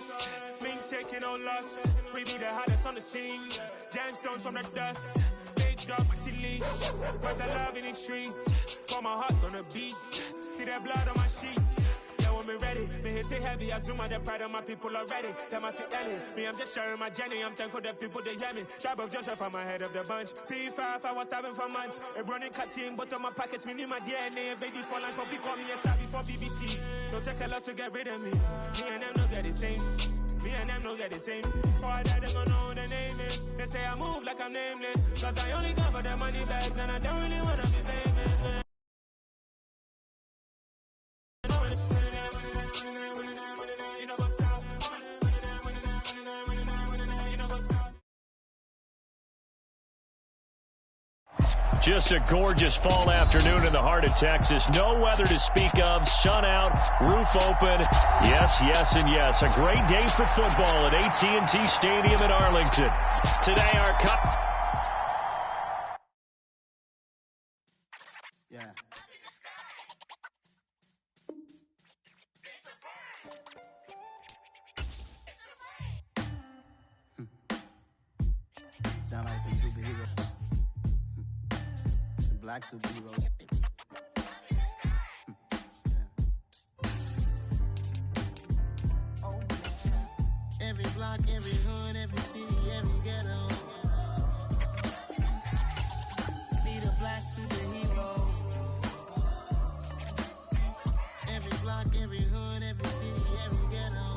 trust. Ming taking no loss. We be the hottest on the scene. Gemstones from the dust. Big dog, pretty leash. Where's the love in the streets? Got my heart on the beat. See that blood on my sheets. Yeah, when me ready, me hit it heavy. I zoom on the pride of my people already. Them I see Ellie. Me, I'm just sharing my journey. I'm thankful the people they hear me. Tribe of Joseph, I'm ahead of the bunch. P5, I was starving for months. A running cutscene, but on my pockets, me need my DNA. Baby for lunch, but people call me a star before BBC. Don't take a lot to get rid of me. Me and them know that the same. Me and them know that the same. Boy, that they gon' know who the name is. They say I move like I'm nameless. Cause I only come for the money bags. And I don't really wanna be famous, man. Just a gorgeous fall afternoon in the heart of Texas. No weather to speak of. Sun out, roof open. Yes, yes, and yes. A great day for football at AT&T Stadium in Arlington. Today, our cup. Yeah. Sound like some superheroes. Black superheroes. Oh, every block, every hood, every city, every ghetto. Need a black superhero. Every block, every hood, every city, every ghetto.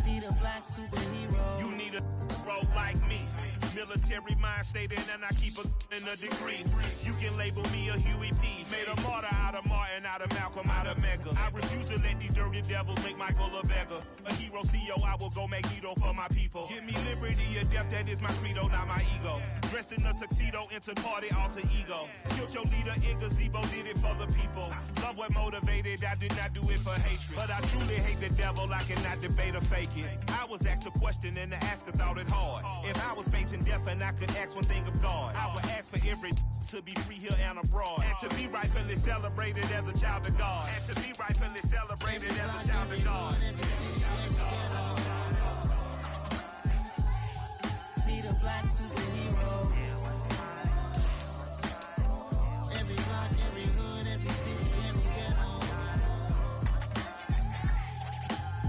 Need a black superhero. You need a bro like me. Military mind stated, and I keep in a degree. You can label me a Huey P. Made a martyr out of Martin, out of Malcolm, out of Mecca. I refuse to let these dirty devils make Michael a beggar. A hero CEO, I will go Magneto for my people. Give me liberty or death, that is my credo, not my ego. Dressed in a tuxedo, into party, alter ego. Killed your leader in gazebo, did it for the people. Love what motivated, I did not do it for hatred. But I truly hate the devil, I cannot debate or fake it. I was asked a question and the asker thought it hard. If I was facing death and I could ask one thing of God, I would ask for every to be free here and abroad, and to be rightfully celebrated as a child of God, and to be rightfully celebrated as a child of God. Need a black superhero. Every block, every hood, every city, every ghetto.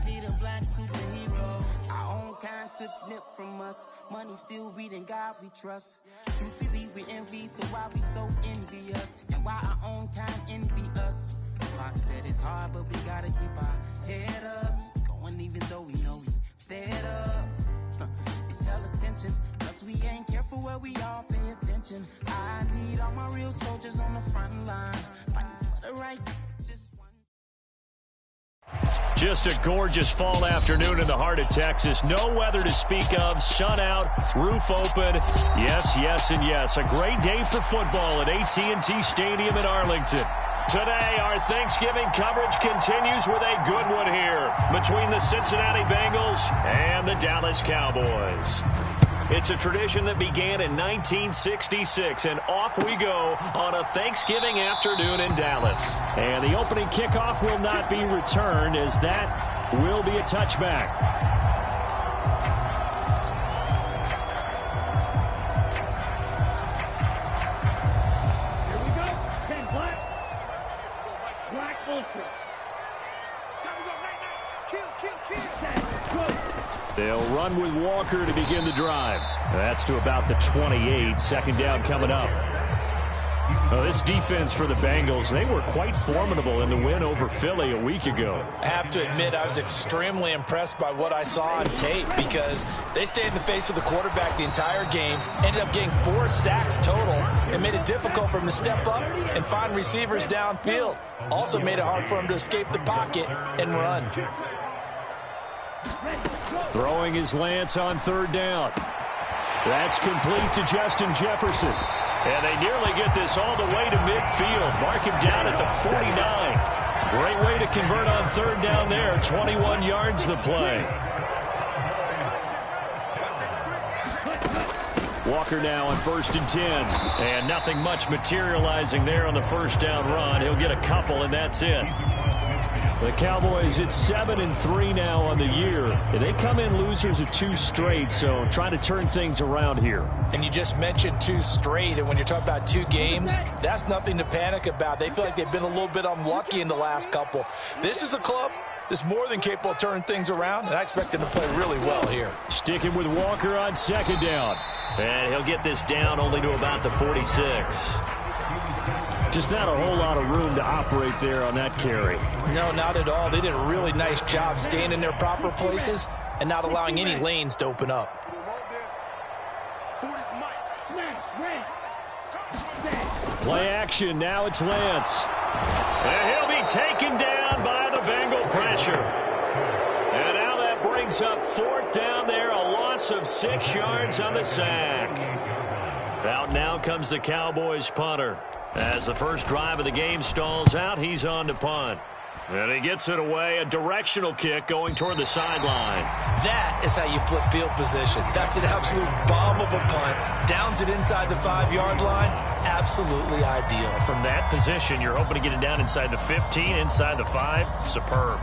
Need a black superhero. Our own kind took nip from us. Money still reading God we trust. Truthfully we envy, so why we so envious? And why our own kind envy us? Marc said it's hard, but we gotta keep our head up. Going even though we know we fed up. It's hella tension, cause we ain't careful where we all pay attention. I need all my real soldiers on the front line, fighting for the right. Just a gorgeous fall afternoon in the heart of Texas. No weather to speak of. Sun out, roof open. Yes, yes, and yes. A great day for football at AT&T Stadium in Arlington. Today, our Thanksgiving coverage continues with a good one here between the Cincinnati Bengals and the Dallas Cowboys. It's a tradition that began in 1966, and off we go on a Thanksgiving afternoon in Dallas. And the opening kickoff will not be returned, as that will be a touchback. Here we go. 10 black. Black ultra. They'll run with Walker to begin the drive. That's to about the 28. Second down coming up. Well, this defense for the Bengals, they were quite formidable in the win over Philly a week ago. I have to admit, I was extremely impressed by what I saw on tape because they stayed in the face of the quarterback the entire game, ended up getting 4 sacks total, and made it difficult for him to step up and find receivers downfield. Also made it hard for him to escape the pocket and run. Throwing his Lance on third down. That's complete to Justin Jefferson. And they nearly get this all the way to midfield. Mark him down at the 49. Great way to convert on third down there. 21 yards the play. Walker now on 1st and 10. And nothing much materializing there on the first down run. He'll get a couple, and that's it. The Cowboys, it's 7-3 now on the year. They come in losers of 2 straight, so trying to turn things around here. And you just mentioned 2 straight, and when you're talking about 2 games, that's nothing to panic about. They feel like they've been a little bit unlucky in the last couple. This is a club that's more than capable of turning things around, and I expect them to play really well here. Sticking with Walker on 2nd down. And he'll get this down only to about the 46. Just not a whole lot of room to operate there on that carry. No, not at all. They did a really nice job staying in their proper places and not allowing any lanes to open up. Play action. Now it's Lance. And he'll be taken down by the Bengal pressure. And now that brings up 4th down there. A loss of 6 yards on the sack. Out now comes the Cowboys punter. As the first drive of the game stalls out, he's on to punt. And he gets it away, a directional kick going toward the sideline. That is how you flip field position. That's an absolute bomb of a punt. Downs it inside the 5-yard line. Absolutely ideal. From that position, you're hoping to get it down inside the 15, inside the 5. Superb.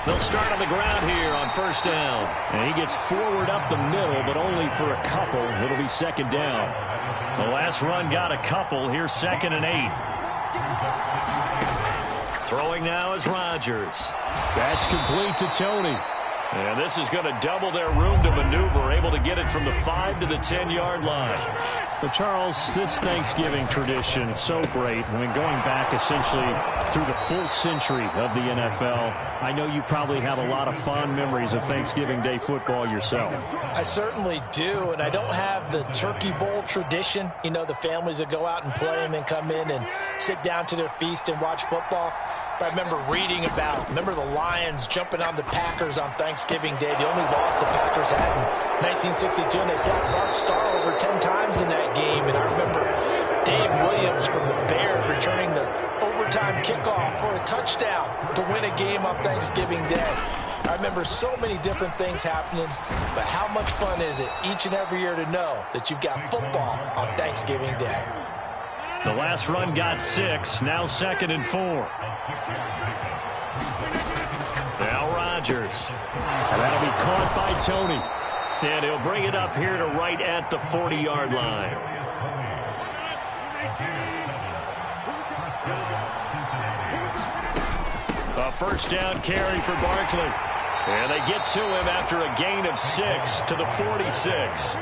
They'll start on the ground here on 1st down. And he gets forward up the middle, but only for a couple. It'll be 2nd down. The last run got a couple. Here's 2nd and 8. Throwing now is Rodgers. That's complete to Tony. And this is going to double their room to maneuver, able to get it from the 5 to the 10-yard line. But Charles, this Thanksgiving tradition is so great. I mean, going back essentially through the full century of the NFL, I know you probably have a lot of fond memories of Thanksgiving Day football yourself. I certainly do, and I don't have the Turkey Bowl tradition. You know, the families that go out and play and then come in and sit down to their feast and watch football. But I remember reading remember the Lions jumping on the Packers on Thanksgiving Day, the only loss the Packers had in 1962, and they sacked Marc Starr over 10 times in that game. And I remember Dave Williams from the Bears returning the overtime kickoff for a touchdown to win a game on Thanksgiving Day. I remember so many different things happening, but how much fun is it each and every year to know that you've got football on Thanksgiving Day? The last run got 6. Now 2nd and 4. Now Rodgers. And that'll be caught by Tony. And he'll bring it up here to right at the 40-yard line. A 1st down carry for Barkley. And they get to him after a gain of 6 to the 46.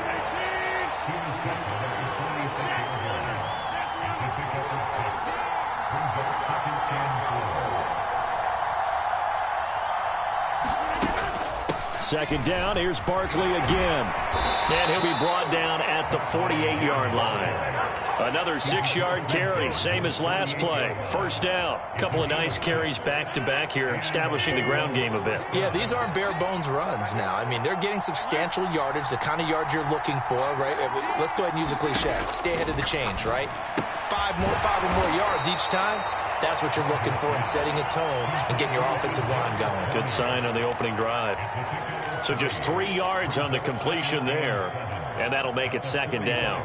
Second down, here's Barkley again. And he'll be brought down at the 48-yard line. Another 6-yard carry, same as last play. 1st down. Couple of nice carries back-to-back here, establishing the ground game a bit. Yeah, these aren't bare-bones runs now. I mean, they're getting substantial yardage, the kind of yards you're looking for, right? Let's go ahead and use a cliche. Stay ahead of the change, right? 5 or more yards each time. That's what you're looking for in setting a tone and getting your offensive line going. Good sign on the opening drive. So just 3 yards on the completion there, and that'll make it 2nd down.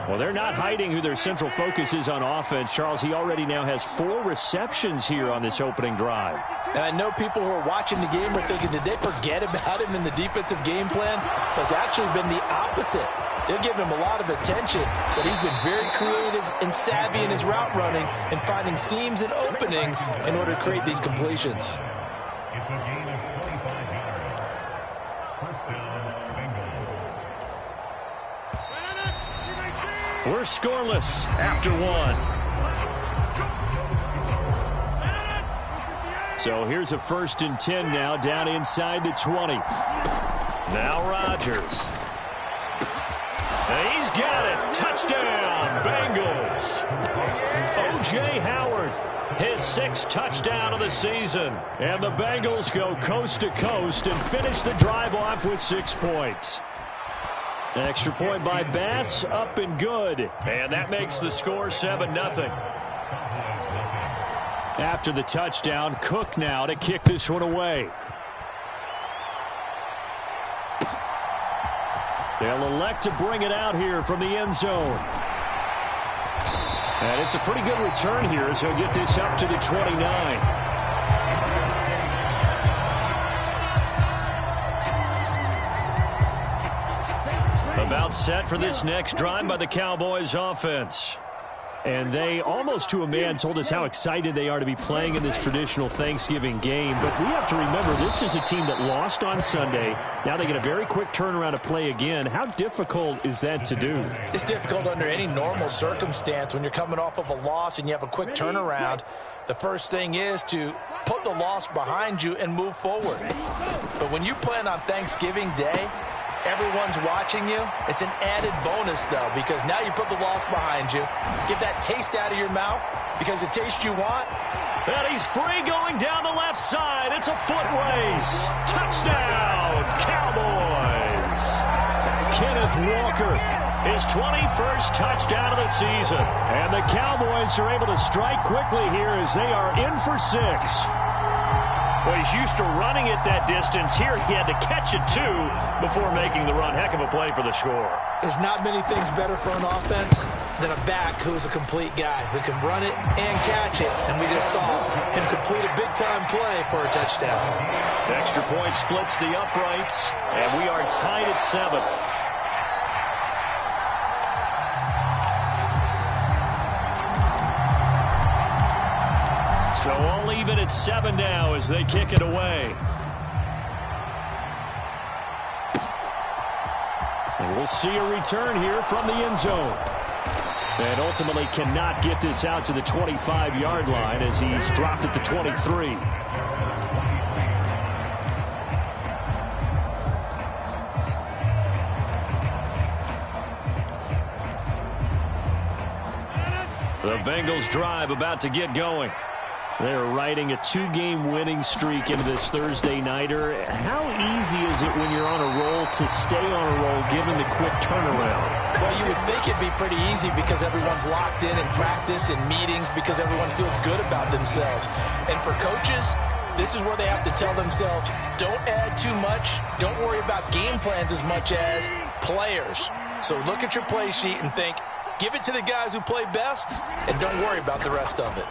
Well, they're not hiding who their central focus is on offense. Charles, he already now has 4 receptions here on this opening drive. And I know people who are watching the game are thinking, did they forget about him in the defensive game plan? It's actually been the opposite. They're giving him a lot of attention, but he's been very creative and savvy in his route running and finding seams and openings in order to create these completions. We're scoreless after 1. So here's a 1st and 10 now, down inside the 20. Now Rodgers. And he's got it. Touchdown, Bengals. O.J. Howard, his 6th touchdown of the season. And the Bengals go coast to coast and finish the drive off with 6 points. Extra point by Bass, up and good. And that makes the score 7-0. After the touchdown, Cook now to kick this one away. They'll elect to bring it out here from the end zone. And it's a pretty good return here as he'll get this up to the 29. About set for this next drive by the Cowboys offense. And they, almost to a man, told us how excited they are to be playing in this traditional Thanksgiving game. But we have to remember, this is a team that lost on Sunday. Now they get a very quick turnaround to play again. How difficult is that to do? It's difficult under any normal circumstance when you're coming off of a loss and you have a quick turnaround. The first thing is to put the loss behind you and move forward. But when you plan on Thanksgiving Day, everyone's watching you. It's an added bonus, though, because now you put the loss behind you. Get that taste out of your mouth because the taste you want. And he's free going down the left side. It's a foot race. Touchdown, Cowboys. Kenneth Walker, his 21st touchdown of the season. And the Cowboys are able to strike quickly here as they are in for 6. Well, he's used to running it that distance. Here he had to catch it, too, before making the run. Heck of a play for the score. There's not many things better for an offense than a back who's a complete guy who can run it and catch it. And we just saw him complete a big-time play for a touchdown. Extra point splits the uprights, and we are tied at 7. So all even at 7 now as they kick it away. And we'll see a return here from the end zone. And ultimately cannot get this out to the 25-yard line as he's dropped at the 23. The Bengals drive about to get going. They're riding a 2-game winning streak into this Thursday nighter. How easy is it when you're on a roll to stay on a roll given the quick turnaround? Well, you would think it'd be pretty easy because everyone's locked in practice and meetings because everyone feels good about themselves. And for coaches, this is where they have to tell themselves, don't add too much. Don't worry about game plans as much as players. So look at your play sheet and think, give it to the guys who play best and don't worry about the rest of it.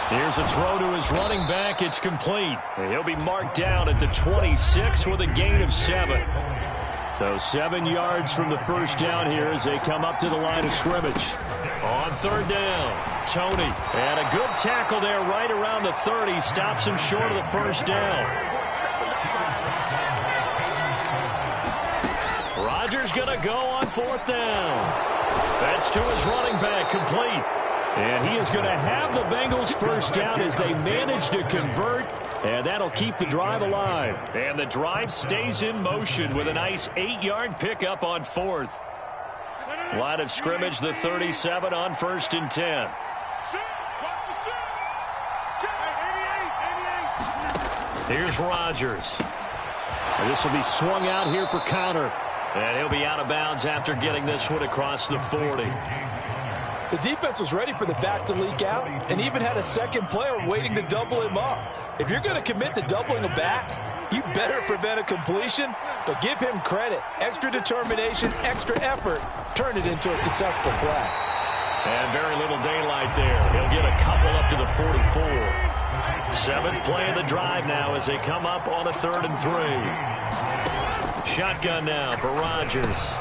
Here's a throw to his running back. It's complete. And he'll be marked down at the 26 with a gain of 7. So 7 yards from the first down here as they come up to the line of scrimmage. On 3rd down, Tony. And a good tackle there right around the 30. Stops him short of the first down. Rodgers going to go on 4th down. That's to his running back, complete. And he is going to have the Bengals first down as they manage to convert. And that'll keep the drive alive. And the drive stays in motion with a nice 8-yard pickup on 4th. Line of scrimmage, the 37 on 1st and 10. Here's Rodgers. And this will be swung out here for counter. And he'll be out of bounds after getting this one across the 40. The defense was ready for the back to leak out and even had a second player waiting to double him up. If you're going to commit to doubling a back, you better prevent a completion, but give him credit. Extra determination, extra effort, turn it into a successful play. And very little daylight there. He'll get a couple up to the 44. 7th play of the drive now as they come up on a 3rd and 3. Shotgun now for Rodgers.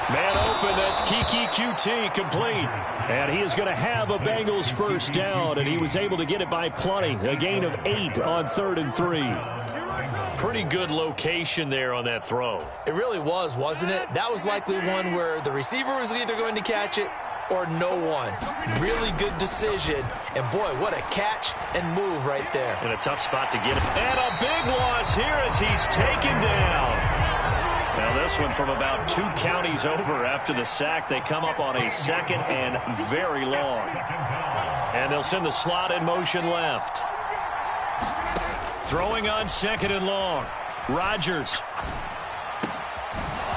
Man open, that's Kiki QT, complete. And he is going to have a Bengals first down, and he was able to get it by plenty. A gain of 8 on 3rd and 3. Pretty good location there on that throw. It really was, wasn't it? That was likely one where the receiver was either going to catch it or no one. Really good decision. And boy, what a catch and move right there. In a tough spot to get it. And a big loss here as he's taken down. Now this one from about 2 counties over after the sack. They come up on a 2nd and very long. And they'll send the slot in motion left. Throwing on 2nd and long. Rodgers.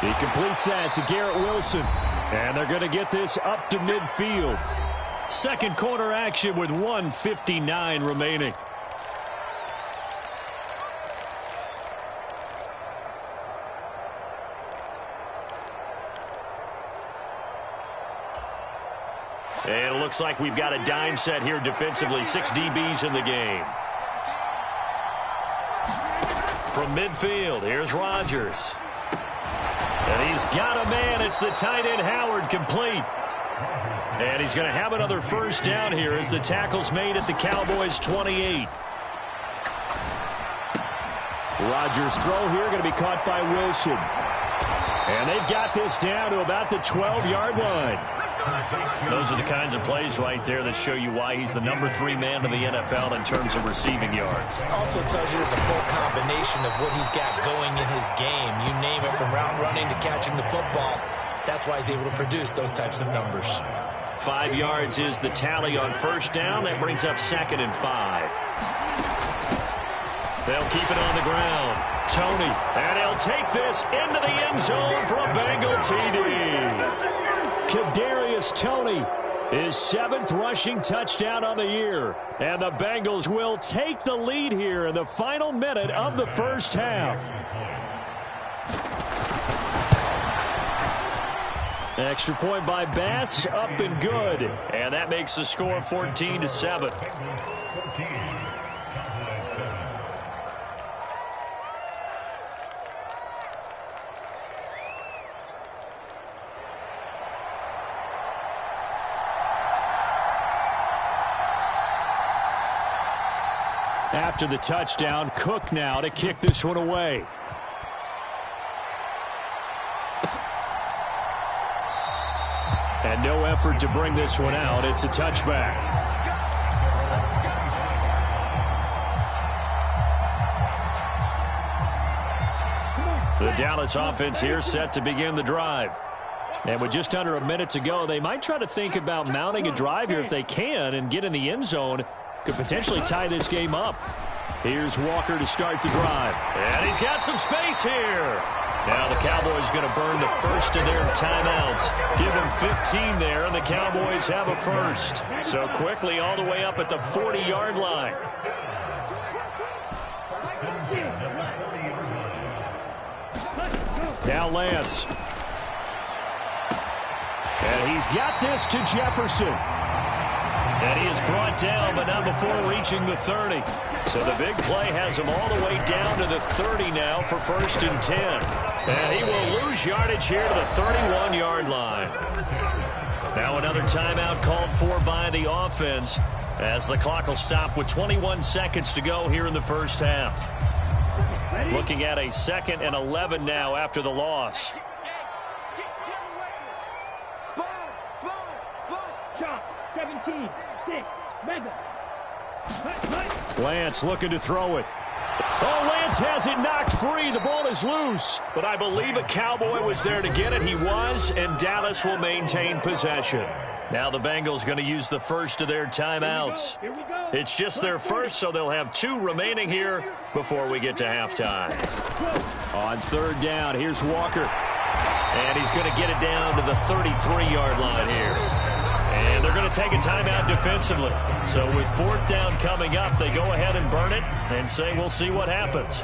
He completes that to Garrett Wilson. And they're going to get this up to midfield. Second quarter action with 1:59 remaining. And it looks like we've got a dime set here defensively. 6 DBs in the game. From midfield, here's Rodgers. And he's got a man. It's the tight end Howard, complete. And he's going to have another first down here as the tackle's made at the Cowboys' 28. Rodgers' throw here going to be caught by Wilson. And they've got this down to about the 12-yard line. Those are the kinds of plays right there that show you why he's the number 3 man in the NFL in terms of receiving yards. Also tells you there's a full combination of what he's got going in his game. You name it, from route running to catching the football. That's why he's able to produce those types of numbers. 5 yards is the tally on first down. That brings up 2nd and 5. They'll keep it on the ground. Tony, and he'll take this into the end zone for a Bengal TD. Kadarius Toney, his 7th rushing touchdown on the year. And the Bengals will take the lead here in the final minute of the first half. Extra point by Bass, up and good. And that makes the score 14-7. After the touchdown, Cook now to kick this one away. And no effort to bring this one out. It's a touchback. The Dallas offense here set to begin the drive. And with just under a minute to go, they might try to think about mounting a drive here if they can and get in the end zone. Could potentially tie this game up. Here's Walker to start the drive. And he's got some space here. Now the Cowboys going to burn the first of their timeouts. Give them 15 there, and the Cowboys have a first. So quickly all the way up at the 40-yard line. Now Lance. And he's got this to Jefferson. And he is brought down, but not before reaching the 30. So the big play has him all the way down to the 30 now for 1st and 10. And he will lose yardage here to the 31-yard line. Now another timeout called for by the offense as the clock will stop with 21 seconds to go here in the first half. Looking at a 2nd and 11 now after the loss. Shot, 17, 6, Mega. Lance looking to throw it. Oh, Lance has it knocked free. The ball is loose. But I believe a Cowboy was there to get it. He was, and Dallas will maintain possession. Now the Bengals going to use the first of their timeouts. It's just their first, so they'll have 2 remaining here before we get to halftime. On 3rd down, here's Walker. And he's going to get it down to the 33-yard line here. And they're going to take a timeout defensively. So with 4th down coming up, they go ahead and burn it and say we'll see what happens.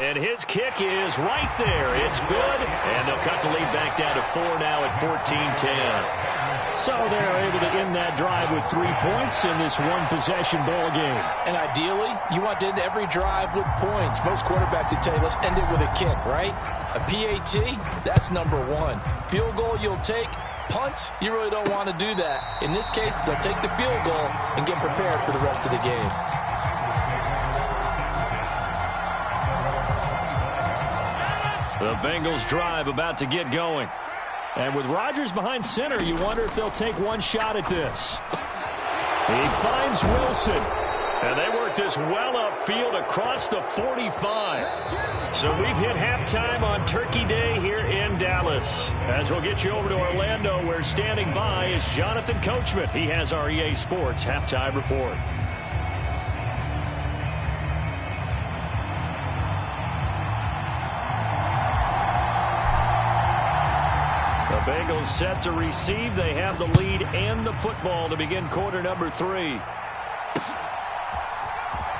And his kick is right there. It's good. And they'll cut the lead back down to 4 now at 14-10. So they're able to end that drive with 3 points in this one-possession ball game. And ideally, you want to end every drive with points. Most quarterbacks would tell you, let's end it with a kick, right? A PAT, that's number 1. Field goal you'll take. Punts, you really don't want to do that. In this case, they'll take the field goal and get prepared for the rest of the game. The Bengals drive about to get going. And with Rodgers behind center, you wonder if they'll take one shot at this. He finds Wilson. And they work this well upfield across the 45. So we've hit halftime on Turkey Day here in Dallas. As we'll get you over to Orlando, where standing by is Jonathan Coachman. He has our EA Sports halftime report. Bengals set to receive. They have the lead and the football to begin quarter number 3.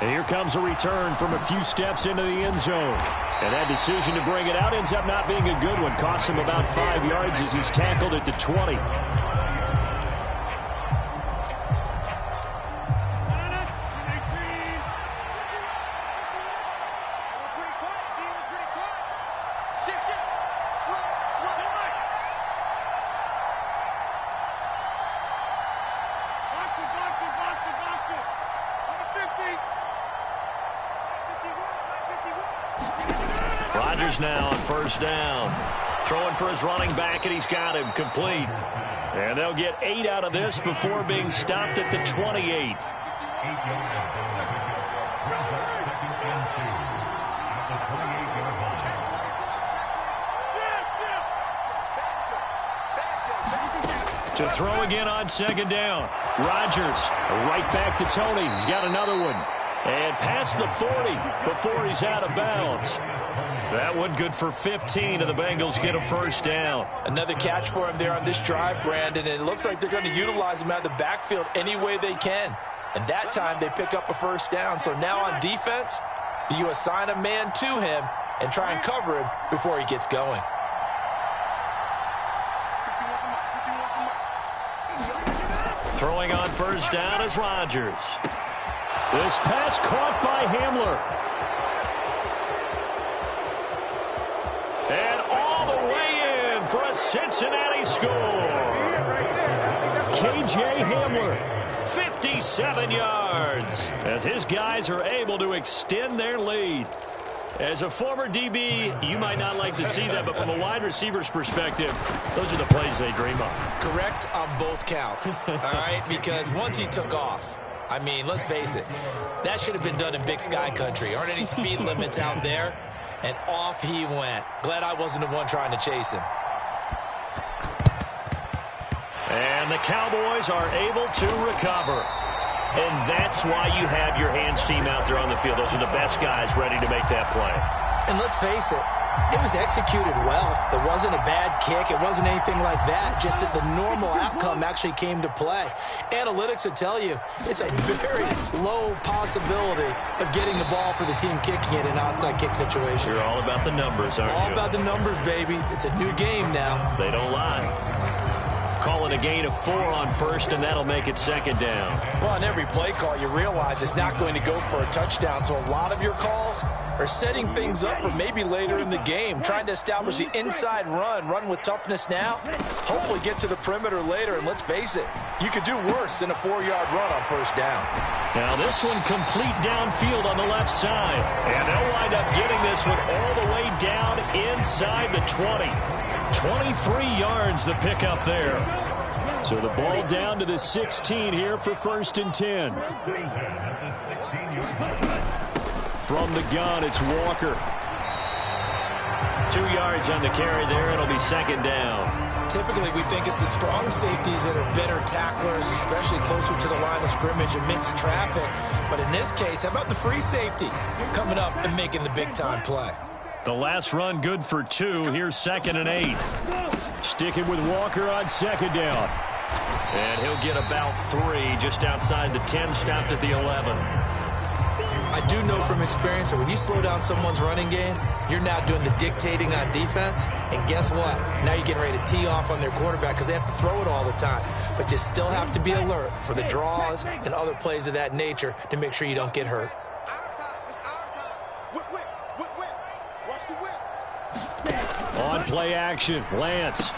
And here comes a return from a few steps into the end zone. And that decision to bring it out ends up not being a good one. Costs him about 5 yards as he's tackled at the 20. Rodgers now on first down. Throwing for his running back, and he's got him complete. And they'll get 8 out of this before being stopped at the 28. To throw again on second down. Rodgers right back to Tony. He's got another one. And past the 40 before he's out of bounds. That one good for 15, and the Bengals get a first down. Another catch for him there on this drive, Brandon, and it looks like they're going to utilize him out of the backfield any way they can. And that time they pick up a first down. So now on defense, do you assign a man to him and try and cover him before he gets going? Throwing on first down is Rodgers. This pass caught by Hamler. And all the way in for a Cincinnati score. K.J. Hamler, 57 yards, as his guys are able to extend their lead. As a former DB, you might not like to see that, but from a wide receiver's perspective, those are the plays they dream of. Correct on both counts, all right? Because once he took off, I mean, let's face it, that should have been done in Big Sky Country. Aren't any speed limits out there? And off he went. Glad I wasn't the one trying to chase him. And the Cowboys are able to recover. And that's why you have your hands team out there on the field. Those are the best guys ready to make that play. And let's face it, it was executed well. It wasn't a bad kick. It wasn't anything like that. Just that the normal outcome actually came to play. Analytics will tell you it's a very low possibility of getting the ball for the team kicking it in an outside kick situation. You're all about the numbers, aren't you? All about the numbers, baby. It's a new game now. They don't lie. Call it a gain of 4 on first, and that'll make it second down. Well, on every play call, you realize it's not going to go for a touchdown. So a lot of your calls are setting things up for maybe later in the game, trying to establish the inside run with toughness now, hopefully get to the perimeter later. And let's face it, you could do worse than a 4-yard run on first down. Now this one complete downfield on the left side. And they'll wind up getting this one all the way down inside the 20. 23 yards the pickup there. So the ball down to the 16 here for first and 10. From the gun, it's Walker. 2 yards on the carry there. It'll be second down. Typically, we think it's the strong safeties that are better tacklers, especially closer to the line of scrimmage amidst traffic. But in this case, how about the free safety coming up and making the big-time play? The last run good for 2. Here's second and 8. Sticking with Walker on second down. And he'll get about 3 just outside the 10, stopped at the 11. I do know from experience that when you slow down someone's running game, you're now doing the dictating on defense. And guess what? Now you're getting ready to tee off on their quarterback because they have to throw it all the time. But you still have to be alert for the draws and other plays of that nature to make sure you don't get hurt. On play action, Lance.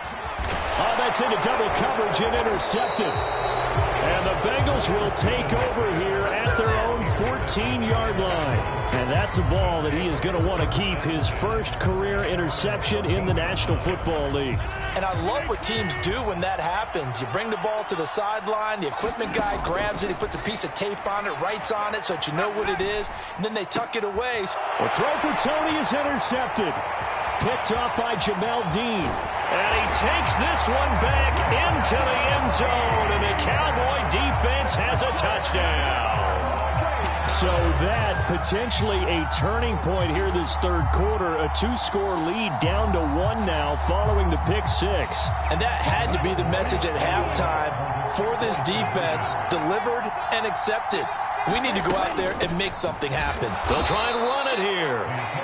Oh, that's into double coverage and intercepted. And the Bengals will take over here at their own 14-yard line. And that's a ball that he is going to want to keep, his first career interception in the National Football League. And I love what teams do when that happens. You bring the ball to the sideline, the equipment guy grabs it, he puts a piece of tape on it, writes on it so that you know what it is, and then they tuck it away. The throw for Tony is intercepted. Picked off by Jamel Dean. And he takes this one back into the end zone, and the Cowboy defense has a touchdown. So that potentially a turning point here this third quarter. A 2-score lead down to 1 now following the pick six. And that had to be the message at halftime for this defense. Delivered and accepted. We need to go out there and make something happen. They'll try and run it here.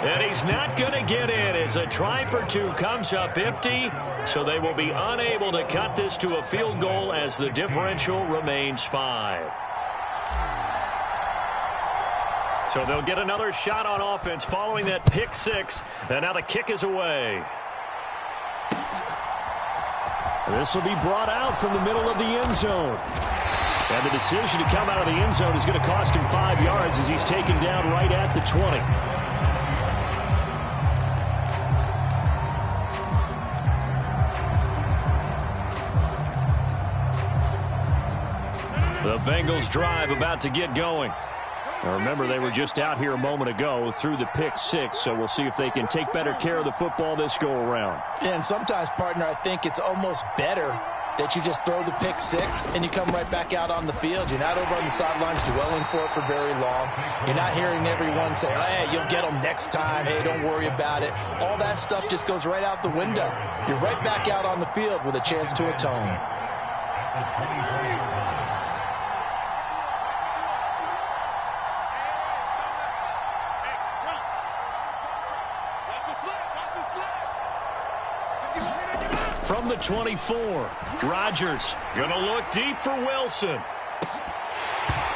And he's not going to get in as a try for 2 comes up empty. So they will be unable to cut this to a field goal as the differential remains 5. So they'll get another shot on offense following that pick six. And now the kick is away. This will be brought out from the middle of the end zone. And the decision to come out of the end zone is going to cost him 5 yards as he's taken down right at the 20. The Bengals drive about to get going. Now remember, they were just out here a moment ago through the pick six, so we'll see if they can take better care of the football this go-around. Yeah, and sometimes, partner, I think it's almost better that you just throw the pick six and you come right back out on the field. You're not over on the sidelines dwelling for it for very long. You're not hearing everyone say, hey, you'll get them next time. Hey, don't worry about it. All that stuff just goes right out the window. You're right back out on the field with a chance to atone. From the 24, Rodgers going to look deep for Wilson.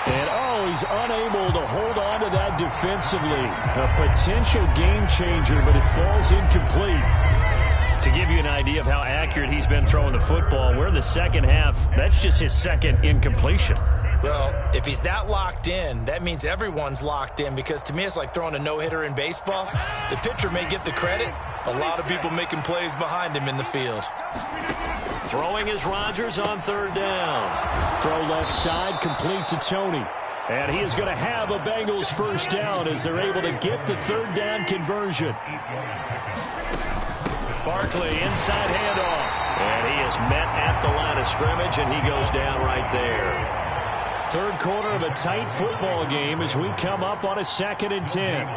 And, he's unable to hold on to that defensively. A potential game changer, but it falls incomplete. To give you an idea of how accurate he's been throwing the football, we're in the second half. That's just his second incompletion. Well, if he's that locked in, that means everyone's locked in, because to me it's like throwing a no-hitter in baseball. The pitcher may get the credit. A lot of people making plays behind him in the field. Throwing is Rodgers on third down. Throw left side, complete to Tony. And he is going to have a Bengals first down as they're able to get the third down conversion. Barkley, inside handoff. And he is met at the line of scrimmage, and he goes down right there. Third quarter of a tight football game as we come up on a 2nd and 10.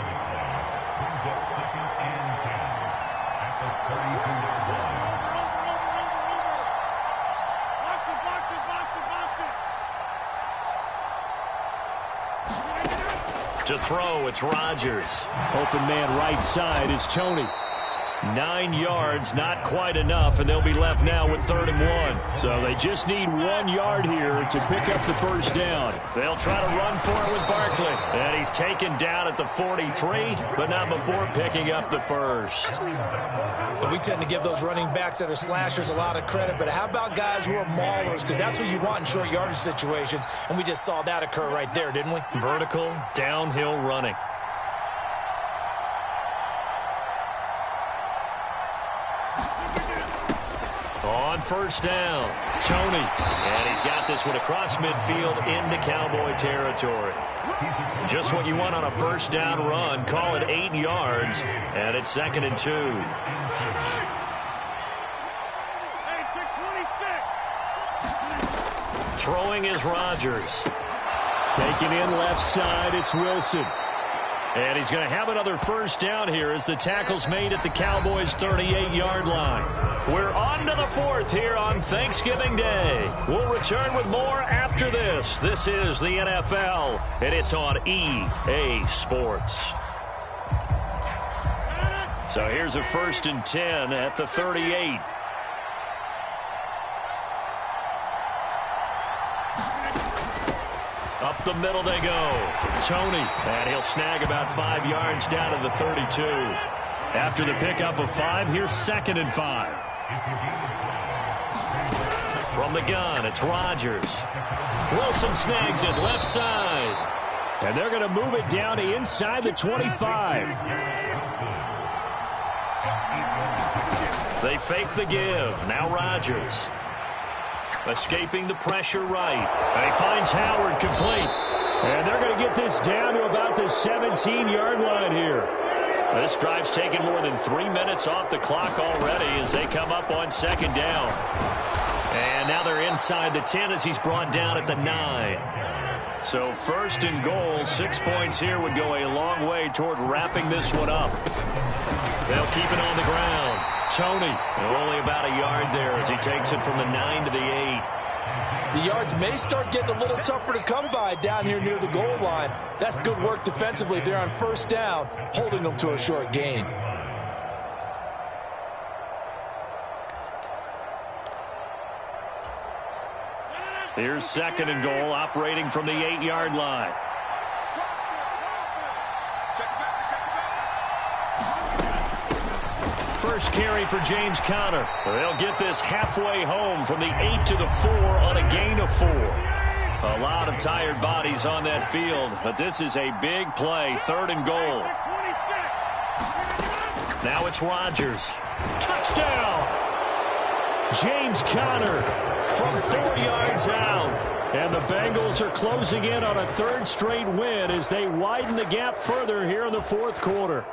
To throw, it's Rodgers. Open man right side is Tony. 9 yards, not quite enough, and they'll be left now with 3rd and 1. So they just need 1 yard here to pick up the first down. They'll try to run for it with Barkley. And he's taken down at the 43, but not before picking up the first. But we tend to give those running backs that are slashers a lot of credit, but how about guys who are maulers? Because that's what you want in short yardage situations, and we just saw that occur right there, didn't we? Vertical, downhill running. On first down, Tony. And he's got this one across midfield into Cowboy territory. Just what you want on a first down run. Call it 8 yards, and it's 2nd and 2. Throwing is Rodgers. Taking in left side, it's Wilson. And he's going to have another first down here as the tackle's made at the Cowboys' 38-yard line. We're on to the 4th here on Thanksgiving Day. We'll return with more after this. This is the NFL, and it's on EA Sports. So here's a 1st and 10 at the 38. Up the middle they go. Tony. And he'll snag about 5 yards down to the 32. After the pickup of 5, here's 2nd and 5. From the gun, it's Rodgers. Wilson snags it left side. And they're going to move it down to inside the 25. They fake the give. Now Rodgers. Escaping the pressure right. And he finds Howard complete. And they're going to get this down to about the 17-yard line here. This drive's taken more than 3 minutes off the clock already as they come up on 2nd down. And now they're inside the 10 as he's brought down at the 9. So first and goal, 6 points here would go a long way toward wrapping this one up. They'll keep it on the ground. Tony, only about a yard there as he takes it from the 9 to the 8. The yards may start getting a little tougher to come by down here near the goal line. That's good work defensively there on first down, holding them to a short gain. Here's second and goal, operating from the 8-yard line. First carry for James Conner. They'll get this halfway home from the 8 to the 4 on a gain of 4. A lot of tired bodies on that field, but this is a big play, third and goal. Now it's Rodgers. Touchdown! James Conner from 4 yards out. And the Bengals are closing in on a third straight win as they widen the gap further here in the fourth quarter.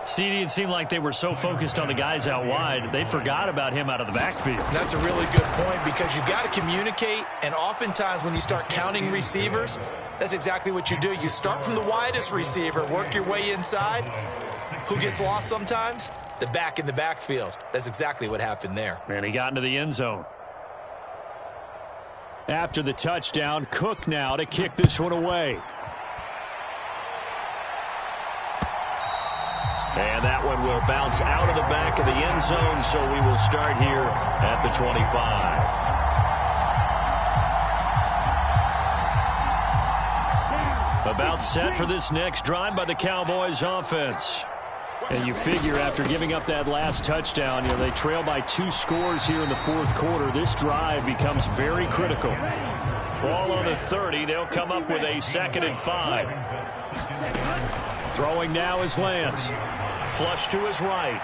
CD, it seemed like they were so focused on the guys out wide, they forgot about him out of the backfield. That's a really good point because you got to communicate, and oftentimes when you start counting receivers, that's exactly what you do. You start from the widest receiver, work your way inside. Who gets lost sometimes? The back in the backfield. That's exactly what happened there. And he got into the end zone. After the touchdown, Cook now to kick this one away. And that one will bounce out of the back of the end zone, so we will start here at the 25. About set for this next drive by the Cowboys offense. And you figure after giving up that last touchdown, they trail by 2 scores here in the fourth quarter. This drive becomes very critical. Ball on the 30. They'll come up with a 2nd and 5. Throwing now is Lance. Flush to his right.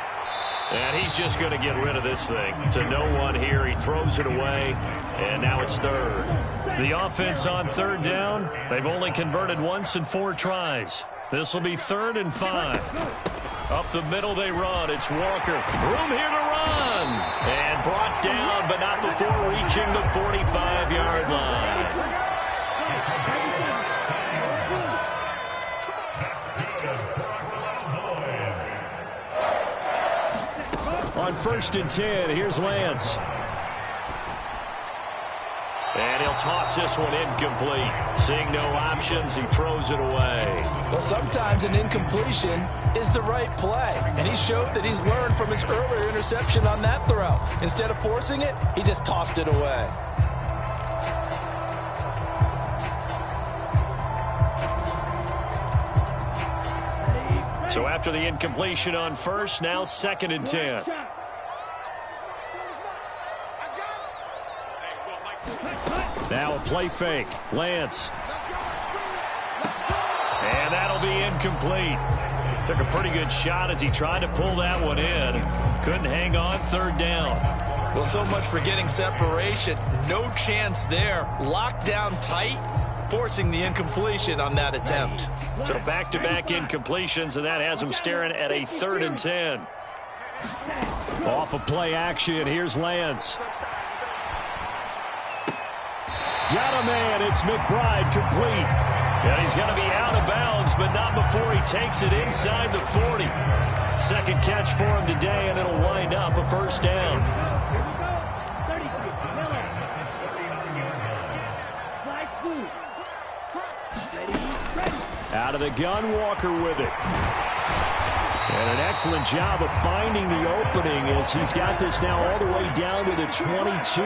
And he's just going to get rid of this thing. To no one here. He throws it away. And now it's third. The offense on third down. They've only converted once in 4 tries. This will be 3rd and 5. Up the middle they run. It's Walker. Room here to run. And brought down, but not before reaching the 45-yard line. On 1st and 10, here's Lance. And he'll toss this one incomplete. Seeing no options, he throws it away. Well, sometimes an incompletion is the right play. And he showed that he's learned from his earlier interception on that throw. Instead of forcing it, he just tossed it away. So after the incompletion on first, now 2nd and 10. Now a play fake. Lance. And that'll be incomplete. Took a pretty good shot as he tried to pull that one in. Couldn't hang on, 3rd down. Well, so much for getting separation. No chance there. Locked down tight, forcing the incompletion on that attempt. So back-to-back incompletions, and that has him staring at a 3rd and 10. Off of play action, here's Lance. Got a man, it's McBride complete. And he's going to be out of bounds, but not before he takes it inside the 40. Second catch for him today, and it'll wind up a 1st down. Out of the gun, Walker with it. And an excellent job of finding the opening as he's got this now all the way down to the 22.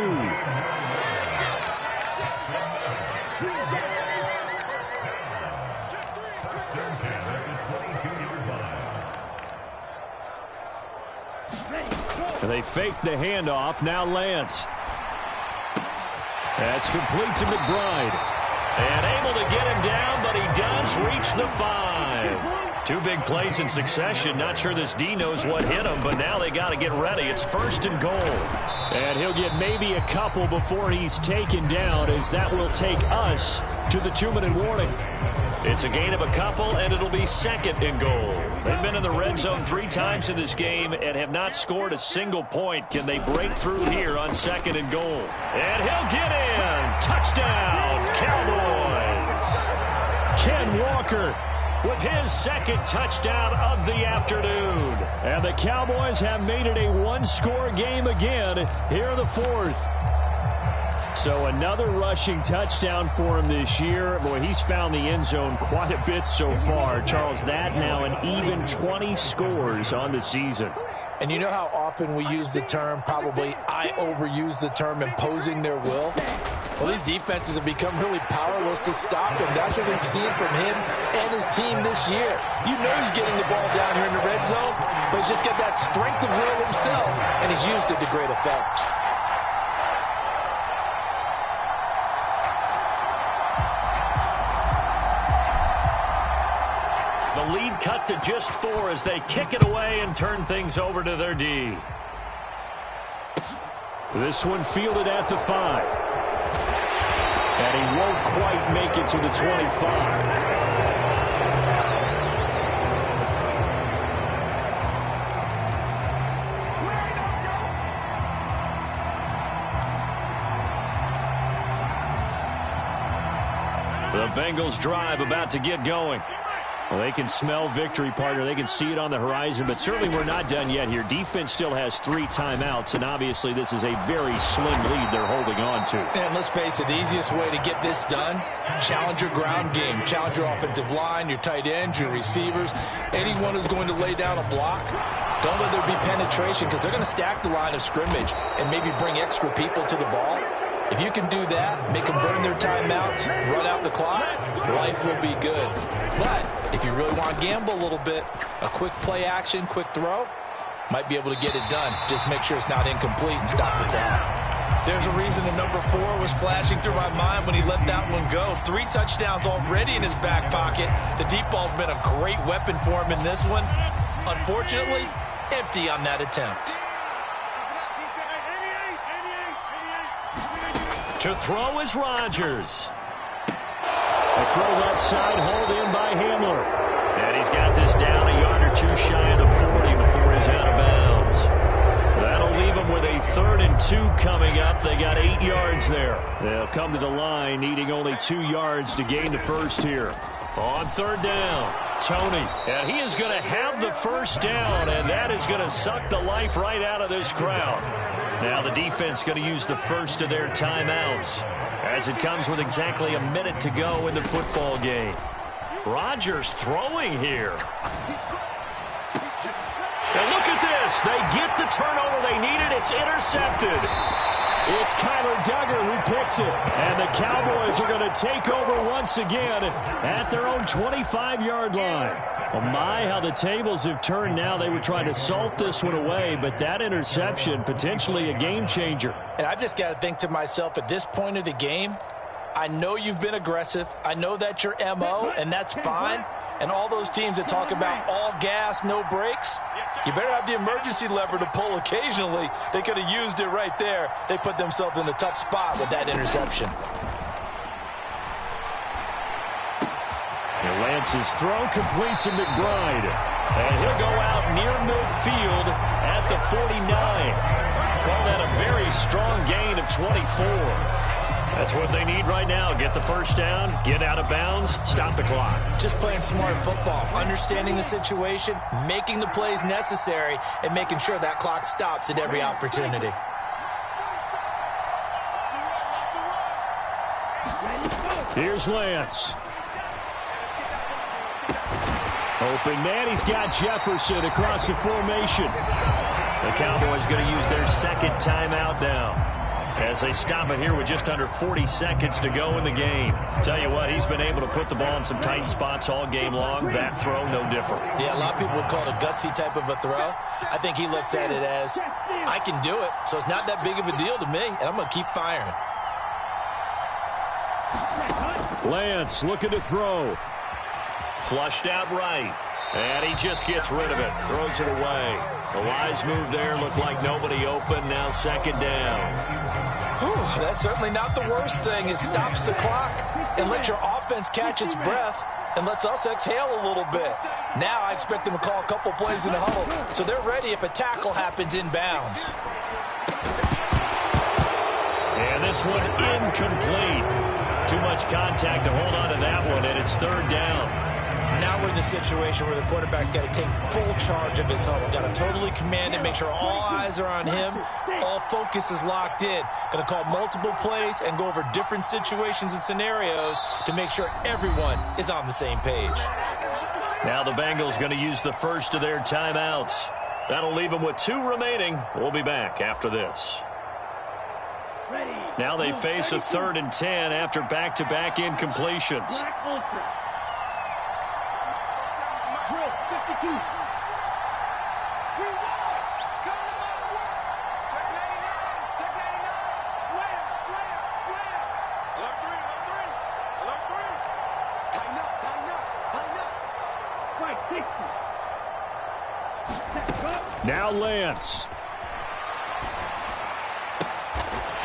And they fake the handoff. Now Lance. That's complete to McBride. And able to get him down, but he does reach the 5. 2 big plays in succession. Not sure this D knows what hit him, but now they got to get ready. It's 1st and goal. And he'll get maybe a couple before he's taken down, as that will take us to the 2-minute warning. It's a gain of a couple, and it'll be second and goal. They've been in the red zone 3 times in this game and have not scored a single point. Can they break through here on second and goal? And he'll get in. Touchdown, Cowboys. Ken Walker with his second touchdown of the afternoon. And the Cowboys have made it a 1-score game again here in the 4th. So another rushing touchdown for him this year. Boy, he's found the end zone quite a bit so far. Charles, that now an even 20 scores on the season. And you know how often we use the term, probably I overuse the term, imposing their will? Well, these defenses have become really powerless to stop him. That's what we've seen from him and his team this year. You know he's getting the ball down here in the red zone, but he's just got that strength of will himself, and he's used it to great effect. The lead cut to just 4 as they kick it away and turn things over to their D. This one fielded at the 5. And he won't quite make it to the 25. The Bengals drive about to get going. Well, they can smell victory, partner. They can see it on the horizon, but certainly we're not done yet here. Defense still has 3 timeouts, and obviously this is a very slim lead they're holding on to. And let's face it, the easiest way to get this done, challenge your ground game. Challenge your offensive line, your tight ends, your receivers, anyone who's going to lay down a block. Don't let there be penetration, because they're going to stack the line of scrimmage and maybe bring extra people to the ball. If you can do that, make them burn their timeouts, run out the clock, life will be good. But if you really want to gamble a little bit, a quick play action, quick throw, might be able to get it done. Just make sure it's not incomplete and stop the clock. There's a reason the number 4 was flashing through my mind when he let that one go. 3 touchdowns already in his back pocket. The deep ball's been a great weapon for him in this one. Unfortunately, empty on that attempt. To throw is Rodgers. A throw left side, hauled in by Hamler. And he's got this down a yard or 2 shy of the 40 before he's out of bounds. That'll leave him with a 3rd and 2 coming up. They got 8 yards there. They'll come to the line, needing only 2 yards to gain the first here. On 3rd down, Tony. And he is going to have the first down, and that is going to suck the life right out of this crowd. Now the defense going to use the first of their timeouts as it comes with exactly a minute to go in the football game. Rodgers throwing here. And look at this. They get the turnover they needed. It's intercepted. It's Kyler Duggar who picks it. And the Cowboys are going to take over once again at their own 25-yard line. Oh my, how the tables have turned now. They would try to salt this one away, but that interception, potentially a game changer. And I've just got to think to myself, at this point of the game, I know you've been aggressive. I know that's your MO, and that's fine. And all those teams that talk about all gas, no brakes, you better have the emergency lever to pull occasionally. They could have used it right there. They put themselves in a tough spot with that interception. And Lance's throw complete to McBride. And he'll go out near midfield at the 49. Call that a very strong gain of 24. That's what they need right now. Get the first down, get out of bounds, stop the clock. Just playing smart football, understanding the situation, making the plays necessary, and making sure that clock stops at every opportunity. Here's Lance. Open man, he's got Jefferson across the formation. The Cowboys going to use their second timeout now as they stop it here with just under 40 seconds to go in the game. Tell you what, he's been able to put the ball in some tight spots all game long. That throw, no different. Yeah, a lot of people would call it a gutsy type of a throw. I think he looks at it as, I can do it, so it's not that big of a deal to me, and I'm going to keep firing. Lance looking to throw. Flushed out right. And he just gets rid of it. Throws it away. The wise move there. Looked like nobody open. Now second down. Whew, that's certainly not the worst thing. It stops the clock and lets your offense catch its breath and lets us exhale a little bit. Now I expect them to call a couple plays in the huddle, so they're ready if a tackle happens inbounds. And this one incomplete. Too much contact to hold on to that one, and it's third down. Now we're in the situation where the quarterback's got to take full charge of his huddle. Got to totally command it, make sure all eyes are on him. All focus is locked in. Going to call multiple plays and go over different situations and scenarios to make sure everyone is on the same page. Now the Bengals going to use the first of their timeouts. That'll leave them with 2 remaining. We'll be back after this. Now they face a 3rd and 10 after back-to-back incompletions. Now Lance.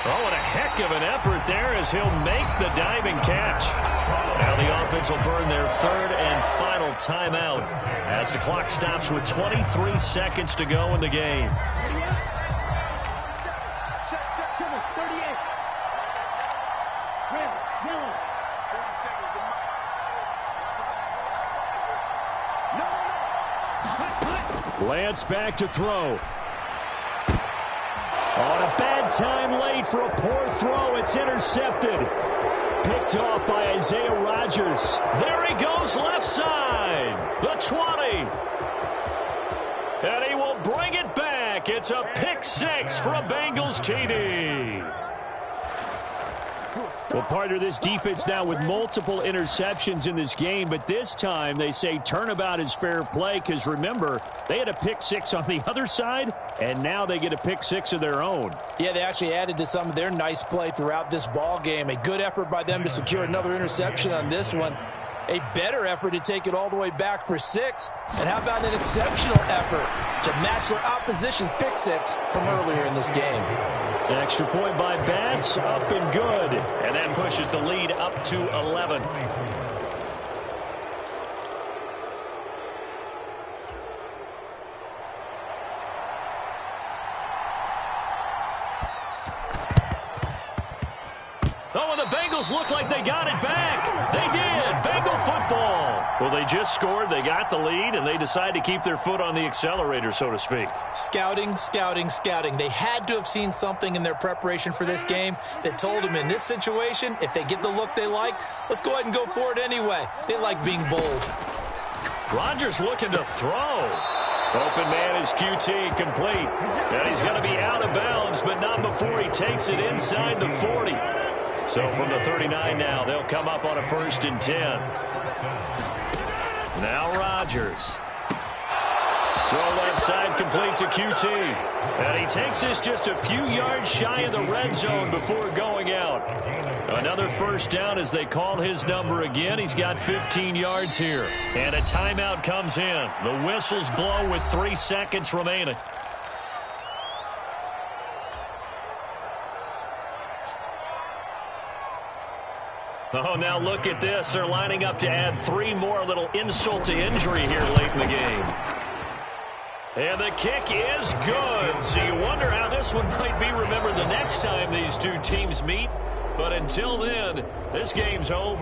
Oh, and a heck of an effort there as he'll make the diving catch. Now the offense will burn their 3rd and final timeout as the clock stops with 23 seconds to go in the game. Lance back to throw. On a bad time late for a poor throw. It's intercepted. Picked off by Isaiah Rodgers. There he goes left side. The 20. And he will bring it back. It's a pick 6 for a Bengals TD. Well, partner, this defense now with multiple interceptions in this game, but this time they say turnabout is fair play because, remember, they had a pick 6 on the other side, and now they get a pick 6 of their own. Yeah, they actually added to some of their nice play throughout this ball game. A good effort by them to secure another interception on this one. A better effort to take it all the way back for 6. And how about an exceptional effort to match their opposition's pick 6 from earlier in this game? An extra point by Bass, up and good. And that pushes the lead up to 11. Oh, and the Bengals look like they got it back. They did. Bengal football. Well, they just scored. They got the lead, and they decide to keep their foot on the accelerator, so to speak. Scouting, scouting, scouting. They had to have seen something in their preparation for this game that told them in this situation, if they get the look they like, let's go ahead and go for it anyway. They like being bold. Rodgers looking to throw. Open man is QT, complete. And he's going to be out of bounds, but not before he takes it inside the 40. So from the 39 now, they'll come up on a 1st and 10. Now Rodgers. Throw left side, complete to QT. And he takes this just a few yards shy of the red zone before going out. Another 1st down as they call his number again. He's got 15 yards here. And a timeout comes in. The whistles blow with 3 seconds remaining. Oh, now look at this. They're lining up to add 3 more, little insult to injury here late in the game. And the kick is good. So you wonder how this one might be remembered the next time these two teams meet. But until then, this game's over.